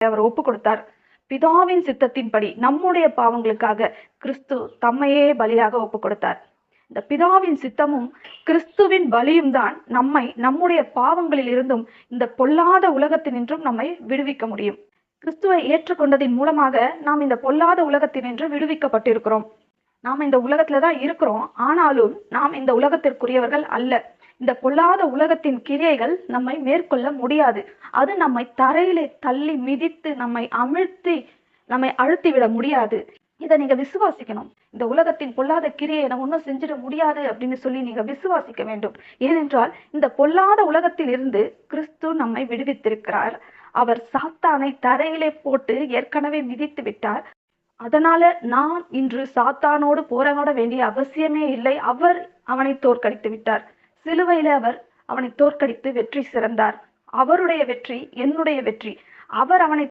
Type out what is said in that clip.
அவர் ஒப்பு கொடுத்தார். பிதாவின் சித்தத்தின்படி நம்முடைய பாவங்களுக்காக கிறிஸ்து தம்மையே பலியாக ஒப்பு கொடுத்தார். இந்த பிதாவின் சித்தமும் கிறிஸ்துவின் பலியும் தான் நம்மை நம்முடைய பாவங்களில் இருந்தும் இந்த பொல்லாத உலகத்தினின்றும் நம்மை விடுவிக்க முடியும். கிறிஸ்துவை ஏற்றுக்கொண்டதின் மூலமாக நாம் இந்த பொல்லாத உலகத்தினின்று விடுவிக்கப்பட்டிருக்கிறோம். நாம் இந்த உலகத்துலதான் இருக்கிறோம். ஆனாலும் நாம் இந்த உலகத்திற்குரியவர்கள் அல்ல. இந்த பொல்லாத உலகத்தின் கிரியைகள் நம்மை மேற்கொள்ள முடியாது. அது நம்மை தரையிலே தள்ளி மிதித்து நம்மை அழுத்தி விட முடியாது. இதை நீங்க விசுவாசிக்கணும். இந்த உலகத்தின் பொல்லாத கிரியை நம்ம ஒன்றும் செஞ்சிட முடியாது அப்படின்னு சொல்லி நீங்க விசுவாசிக்க வேண்டும். ஏனென்றால் இந்த பொல்லாத உலகத்தில் இருந்து கிறிஸ்து நம்மை விடுவித்திருக்கிறார். அவர் சாத்தானை தரையிலே போட்டு ஏற்கனவே மிதித்து விட்டார். அதனால நான் இன்று சாத்தானோடு போராட வேண்டிய அவசியமே இல்லை. அவர் அவனை தோற்கடித்து விட்டார். சிலுவையில அவர் அவனை தோற்கடித்து வெற்றி சிறந்தார். அவருடைய வெற்றி என்னுடைய வெற்றி. அவர் அவனை